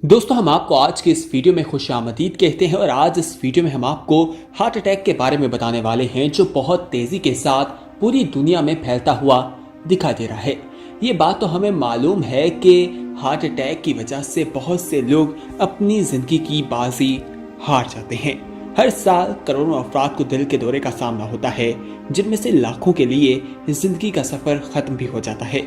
दोस्तों, हम आपको आज के इस वीडियो में खुश आमदीद कहते हैं और आज इस वीडियो में हम आपको हार्ट अटैक के बारे में बताने वाले हैं जो बहुत तेजी के साथ पूरी दुनिया में फैलता हुआ दिखाई दे रहा है। ये बात तो हमें मालूम है कि हार्ट अटैक की वजह से बहुत से लोग अपनी जिंदगी की बाजी हार जाते हैं। हर साल करोड़ों अफराद को दिल के दौरे का सामना होता है, जिनमें से लाखों के लिए जिंदगी का सफर खत्म भी हो जाता है।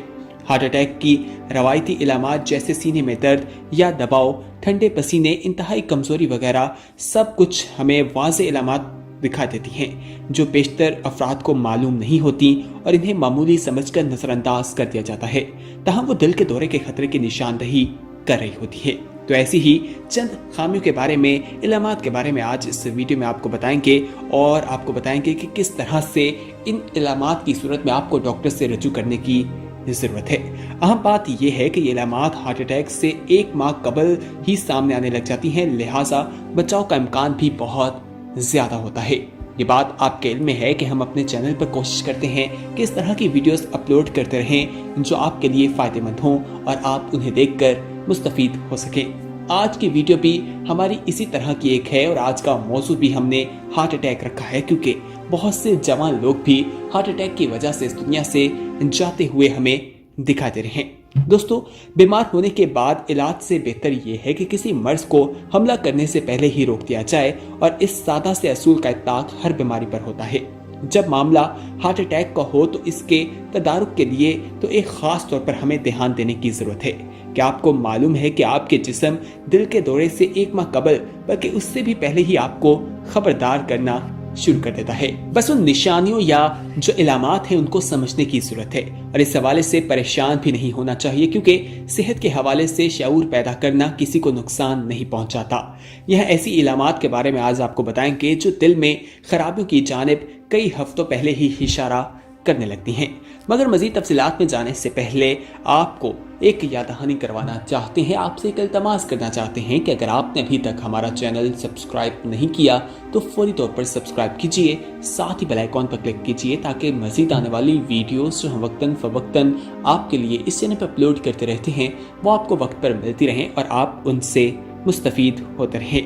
हार्ट अटैक की रवायती इलामात जैसे सीने में दर्द या दबाव, ठंडे पसीने, इंतहाई कमजोरी वगैरह सब कुछ हमें वाज़ेह इलामात दिखा देती हैं जो बेशतर अफराद को मालूम नहीं होती और इन्हें मामूली समझकर नजरअंदाज कर दिया जाता है, तहम वो दिल के दौरे के खतरे की निशानदही कर रही होती है। तो ऐसी ही चंद खामियों के बारे में, इलामात के बारे में आज इस वीडियो में आपको बताएंगे और आपको बताएंगे कि किस तरह से इन इलामात की सूरत में आपको डॉक्टर से रजू करने की जरूरत है। अहम बात यह है कि ये इलामात हार्ट अटैक से 1 माह कबल ही सामने आने लग जाती हैं, लिहाजा बचाव का इम्कान भी बहुत ज्यादा होता है। ये बात आपके इल्म में है कि हम अपने चैनल पर कोशिश करते हैं कि इस तरह की वीडियोस अपलोड करते रहें जो आपके लिए फायदेमंद हों और आप उन्हें देखकर मुस्तफीद हो सके। आज की वीडियो भी हमारी इसी तरह की एक है और आज का मौजू भी हमने हार्ट अटैक रखा है, क्योंकि बहुत से जवान लोग भी हार्ट अटैक की वजह से इस दुनिया से जाते हुए हमें दिखाई दे रहे हैं। दोस्तों, बीमार होने के बाद इलाज से बेहतर ये है कि किसी मर्ज को हमला करने से पहले ही रोक दिया जाए और इस सादा से असूल का इत्ताक हर बीमारी पर होता है। जब मामला हार्ट अटैक का हो तो इसके तदारुक के लिए तो एक खास तौर पर हमें ध्यान देने की जरूरत है। क्या आपको मालूम है कि आपके जिस्म दिल के दौरे से 1 माह कबल बल्कि उससे भी पहले ही आपको खबरदार करना शुरू कर देता है। बस उन निशानियों या जो इलामात हैं उनको समझने की जरूरत है और इस हवाले से परेशान भी नहीं होना चाहिए, क्योंकि सेहत के हवाले से शऊर पैदा करना किसी को नुकसान नहीं पहुंचाता। यह ऐसी इलामात के बारे में आज आपको बताएंगे जो दिल में खराबियों की जानिब कई हफ्तों पहले ही इशारा करने लगती हैं। मगर मजीद तफसीलात में जाने से पहले आपको एक याद दहानी करवाना चाहते हैं, आपसे एक इल्तमास करना चाहते हैं कि अगर आपने अभी तक हमारा चैनल सब्सक्राइब नहीं किया तो फौरी तौर पर सब्सक्राइब कीजिए, साथ ही बेल आइकॉन पर क्लिक कीजिए ताकि मजीद आने वाली वीडियोस जो हम वक्तन फवक्तन आपके लिए इस चैनल पर अपलोड करते रहते हैं वो आपको वक्त पर मिलती रहें और आप उनसे मुस्तफीद होते रहें।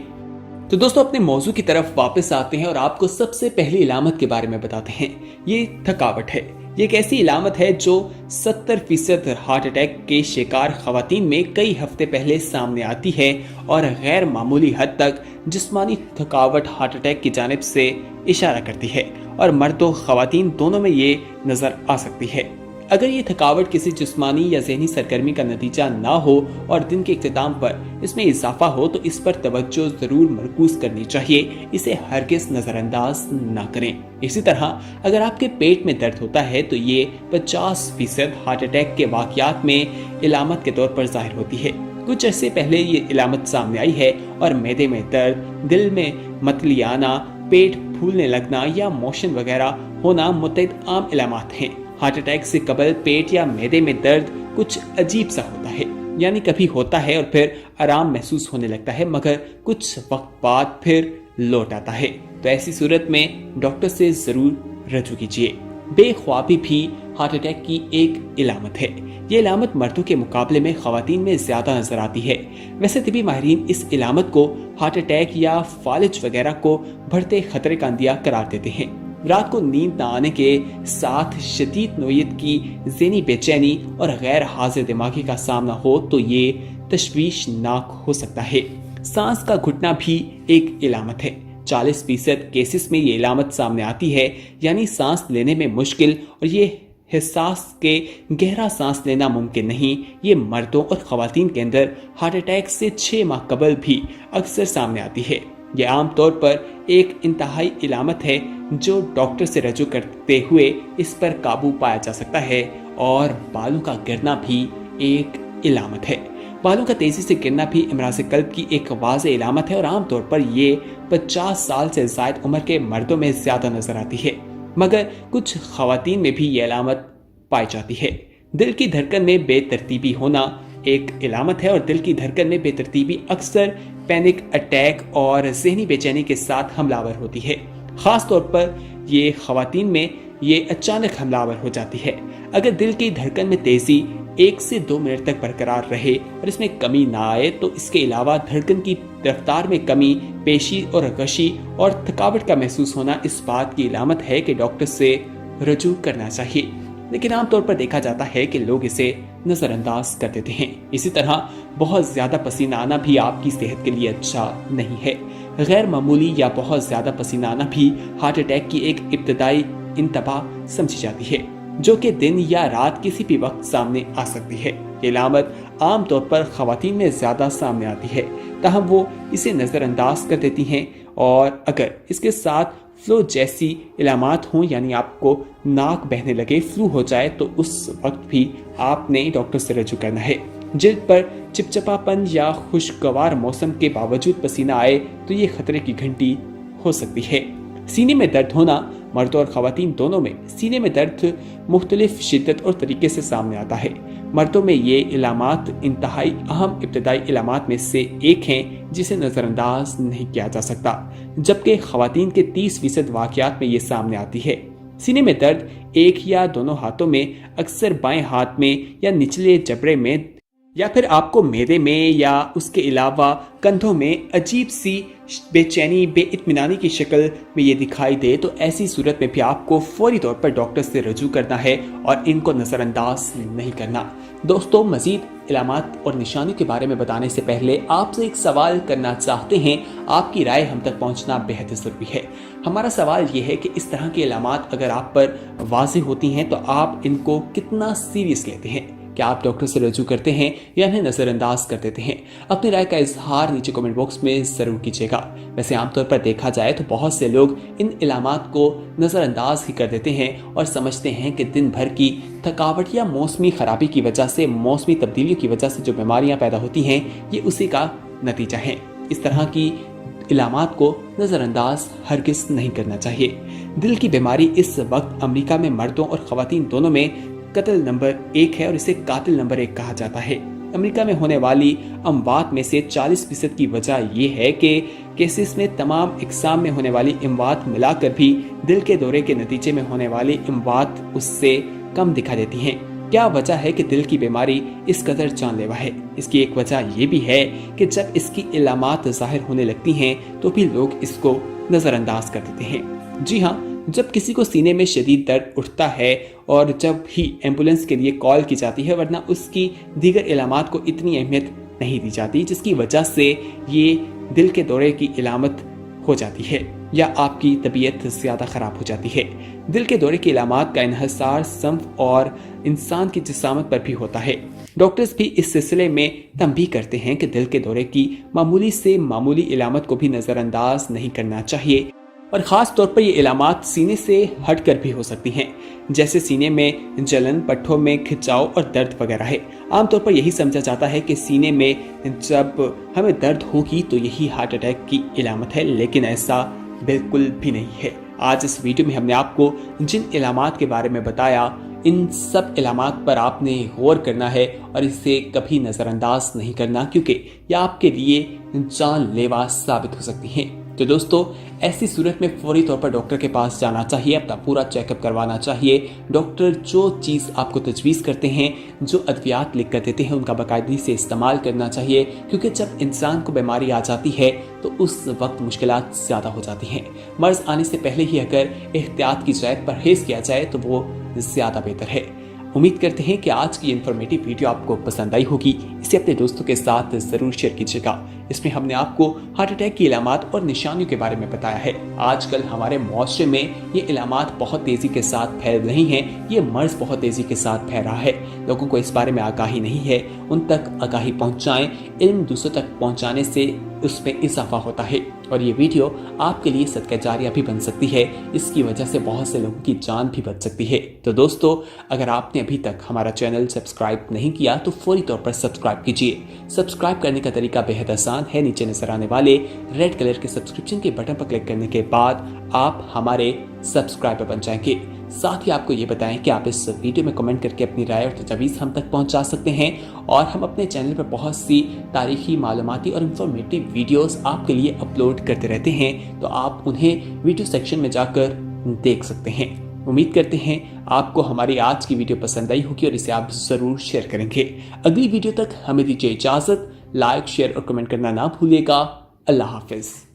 तो दोस्तों, अपने मौजू की तरफ वापस आते हैं और आपको सबसे पहली इलामत के बारे में बताते हैं। ये थकावट है। ये एक ऐसी इलामत है जो 70% हार्ट अटैक के शिकार खवातीन में कई हफ्ते पहले सामने आती है और गैर मामूली हद तक जिस्मानी थकावट हार्ट अटैक की जानिब से इशारा करती है और मर्द और खवातीन दोनों में ये नजर आ सकती है। अगर ये थकावट किसी जिस्मानी या ज़हनी सरगर्मी का नतीजा ना हो और दिन के इख्तिताम पर इसमें इजाफा हो तो इस पर तवज्जो जरूर मरकूज करनी चाहिए, इसे हरगिज़ नज़रअंदाज ना करें। इसी तरह अगर आपके पेट में दर्द होता है तो ये 50% हार्ट अटैक के वाक़यात में इलामत के तौर पर ज़ाहिर होती है। कुछ अर्से पहले ये इलामत सामने आई है और मैदे में दर्द, दिल में मतली आना, पेट फूलने लगना या मोशन वगैरह होना मुतअद्दिद आम इलामत हैं। हार्ट अटैक से कबल पेट या मैदे में दर्द कुछ अजीब सा होता है, यानी कभी होता है और फिर आराम महसूस होने लगता है, मगर कुछ वक्त बाद फिर लौट आता है। तो ऐसी सूरत में डॉक्टर से जरूर रजू कीजिए। बेख्वाबी भी हार्ट अटैक की एक इलामत है। ये इलामत मर्दों के मुकाबले में खवातीन में ज्यादा नजर आती है। वैसे तिबी माहिरीन इस इलामत को हार्ट अटैक या फालिज वगैरह को बढ़ते खतरे का अंदिया करार देते हैं। रात को नींद न आने के साथ शदीद नोयत की ज़हनी बेचैनी और गैर हाजिर दिमागी का सामना हो तो ये तशवीशनाक हो सकता है। सांस का घुटना भी एक इलामत है। 40% केसेस में ये इलामत सामने आती है, यानी सांस लेने में मुश्किल और ये हिसास के गहरा सांस लेना मुमकिन नहीं। ये मर्दों और खवातीन के अंदर हार्ट अटैक से 6 माह कबल भी अक्सर सामने आती है। ये आम तौर पर एक इंतहाई इलामत है जो डॉक्टर से रजू करते हुए इस पर काबू पाया जा सकता है। और बालों का गिरना भी एक इलामत है। बालों का तेजी से गिरना भी इमराज़ कल्ब की एक वाज़ेह इलामत है और आम तौर पर ये 50 साल से ज़ायद उम्र के मर्दों में ज्यादा नजर आती है, मगर कुछ खवातीन में भी ये इलामत पाई जाती है। दिल की धड़कन में बेतरतीबी होना एक इलामत है और दिल की धड़कन में बेतरतीबी अक्सर पैनिक अटैक और ज़हनी बेचैनी के साथ हमलावर होती है। खास तौर पर ये खवातीन में ये अचानक हमलावर हो जाती है। अगर दिल की धड़कन में तेजी 1 से 2 मिनट तक बरकरार रहे और इसमें कमी ना आए तो इसके अलावा धड़कन की रफ्तार में कमी, पेशी और गशी और थकावट का महसूस होना इस बात की अलामत है कि डॉक्टर से रजू करना चाहिए। लेकिन आमतौर पर देखा जाता है कि लोग इसे नजरअंदाज कर देते हैं। इसी तरह बहुत ज्यादा पसीना आना भी आपकी सेहत के लिए अच्छा नहीं है। गैर मामूली या बहुत ज्यादा पसीना आना भी हार्ट अटैक की एक इब्तदाई इंतबा समझी जाती है, जो कि दिन या रात किसी भी वक्त सामने आ सकती है। ये अलामत आमतौर पर खवातीन में ज्यादा सामने आती है, ताहम वो इसे नजरअंदाज कर देती हैं। और अगर इसके साथ फ्लू जैसी इलामात हों, यानी आपको नाक बहने लगे, फ्लू हो जाए, तो उस वक्त भी आपने डॉक्टर से रजू करना है। जिल्द पर चिपचिपापन या खुशगवार मौसम के बावजूद पसीना आए तो ये खतरे की घंटी हो सकती है। सीने में दर्द होना, मर्दों और खवातीन दोनों में सीने में दर्द मुख्तलिफ शिद्दत और तरीके से सामने आता है। मर्दों में ये इलामात इंतहाई अहम इब्तदाई इलामात में से एक हैं जिसे नज़रअंदाज नहीं किया जा सकता, जबकि खवातीन के 30% वाक़यात में ये सामने आती है। सीने में दर्द एक या दोनों हाथों में, अक्सर बाएं हाथ में या निचले जबड़े में, या फिर आपको मेदे में या उसके अलावा कंधों में अजीब सी बेचैनी, बेइत्मीनानी की शक्ल में ये दिखाई दे, तो ऐसी सूरत में भी आपको फौरी तौर पर डॉक्टर से रजू करना है और इनको नज़रअंदाज नहीं करना। दोस्तों, मजीद इलामात और निशानियों के बारे में बताने से पहले आपसे एक सवाल करना चाहते हैं। आपकी राय हम तक पहुंचना बेहद ज़रूरी है। हमारा सवाल ये है कि इस तरह की इलामात अगर आप पर वाज़ेह होती हैं तो आप इनको कितना सीरियस लेते हैं? क्या आप डॉक्टर से रजू करते हैं या इन्हें नज़रअंदाज कर देते हैं? अपनी राय का इजहार नीचे कमेंट बॉक्स में ज़रूर कीजिएगा। वैसे आमतौर पर देखा जाए तो बहुत से लोग इन इलामात को नज़रअंदाज ही कर देते हैं और समझते हैं कि दिन भर की थकावट या मौसमी खराबी की वजह से, मौसमी तब्दीलियों की वजह से जो बीमारियां पैदा होती हैं, ये उसी का नतीजा है। इस तरह की इलामात को नज़रअंदाज हरगिज़ नहीं करना चाहिए। दिल की बीमारी इस वक्त अमेरिका में मर्दों और खवातीन दोनों में कत्ल नंबर 1 है और इसे कातिल नंबर 1 कहा जाता है। अमेरिका में होने वाली अमवात में से 40% की वजह यह है कि केसेस में तमाम इकसाम में होने वाली अमवात मिलाकर भी दिल के दौरे के नतीजे में होने वाली अमवात उससे कम दिखा देती हैं। क्या वजह है कि दिल की बीमारी इस कदर जानलेवा है? इसकी एक वजह यह भी है कि जब इसकी इलामात जाहिर होने लगती हैं तो भी लोग इसको नज़रअंदाज कर देते हैं। जी हाँ, जब किसी को सीने में शदीद दर्द उठता है और जब ही एम्बुलेंस के लिए कॉल की जाती है, वरना उसकी दीगर इलामात को इतनी अहमियत नहीं दी जाती, जिसकी वजह से ये दिल के दौरे की इलामत हो जाती है या आपकी तबीयत ज़्यादा ख़राब हो जाती है। दिल के दौरे की इलामात का इन्हसार संफ और इंसान की जिस्मानत पर भी होता है। डॉक्टर्स भी इस सिलसिले में तंबीह करते हैं कि दिल के दौरे की मामूली से मामूली इलामत को भी नज़रअंदाज नहीं करना चाहिए और ख़ास तौर पर ये इलामात सीने से हटकर भी हो सकती हैं, जैसे सीने में जलन, पट्ठों में खिंचाव और दर्द वगैरह है। आमतौर पर यही समझा जाता है कि सीने में जब हमें दर्द होगी तो यही हार्ट अटैक की इलामत है, लेकिन ऐसा बिल्कुल भी नहीं है। आज इस वीडियो में हमने आपको जिन इलामात के बारे में बताया, इन सब इलामात पर आपने गौर करना है और इसे कभी नज़रअंदाज नहीं करना, क्योंकि ये आपके लिए जानलेवा साबित हो सकती हैं। तो दोस्तों, ऐसी सूरत में फौरी तौर पर डॉक्टर के पास जाना चाहिए, अपना पूरा चेकअप करवाना चाहिए। डॉक्टर जो चीज़ आपको तजवीज़ करते हैं, जो अद्वियात लिख कर देते हैं, उनका बाकायदगी से इस्तेमाल करना चाहिए, क्योंकि जब इंसान को बीमारी आ जाती है तो उस वक्त मुश्किलात ज़्यादा हो जाती हैं। मर्ज़ आने से पहले ही अगर एहतियात की जाए, परहेज़ किया जाए तो वो ज़्यादा बेहतर है। उम्मीद करते हैं कि आज की इन्फॉर्मेटिव वीडियो आपको पसंद आई होगी। इसे अपने दोस्तों के साथ ज़रूर शेयर कीजिएगा। इसमें हमने आपको हार्ट अटैक की इलामात और निशानियों के बारे में बताया है। आजकल हमारे माशरे में ये इलामात बहुत तेज़ी के साथ फैल रही हैं, ये मर्ज़ बहुत तेज़ी के साथ फैल रहा है। लोगों को इस बारे में आगाही नहीं है, उन तक आगाही पहुँचाएँ। इल्म दूसरों तक पहुँचाने से उसमें इजाफा होता है और ये वीडियो आपके लिए सदका जारिया भी बन सकती है। इसकी वजह से बहुत से लोगों की जान भी बच सकती है। तो दोस्तों, अगर आपने अभी तक हमारा चैनल सब्सक्राइब नहीं किया तो फौरी तौर पर सब्सक्राइब कीजिए। सब्सक्राइब करने का तरीका बेहद आसान है। नीचे नजर आने वाले रेड कलर के सब्सक्रिप्शन के बटन पर क्लिक करने के बाद आप हमारे सब्सक्राइबर बन जाएंगे। साथ ही आपको ये बताएं कि आप इस वीडियो में कमेंट करके अपनी राय और तजवीज़ हम तक पहुंचा सकते हैं और हम अपने चैनल पर बहुत सी तारीखी, मालूमाती और इंफॉर्मेटिव वीडियोस आपके लिए अपलोड करते रहते हैं, तो आप उन्हें वीडियो सेक्शन में जाकर देख सकते हैं। امید کرتے ہیں آپ کو ہماری آج کی ویڈیو پسند آئی ہوگی اور اسے آپ ضرور شیئر کریں گے۔ اگلی ویڈیو تک ہمیں دیجیے اجازت، لائک، شیئر اور کمنٹ کرنا نہ بھولیے گا۔ اللہ حافظ۔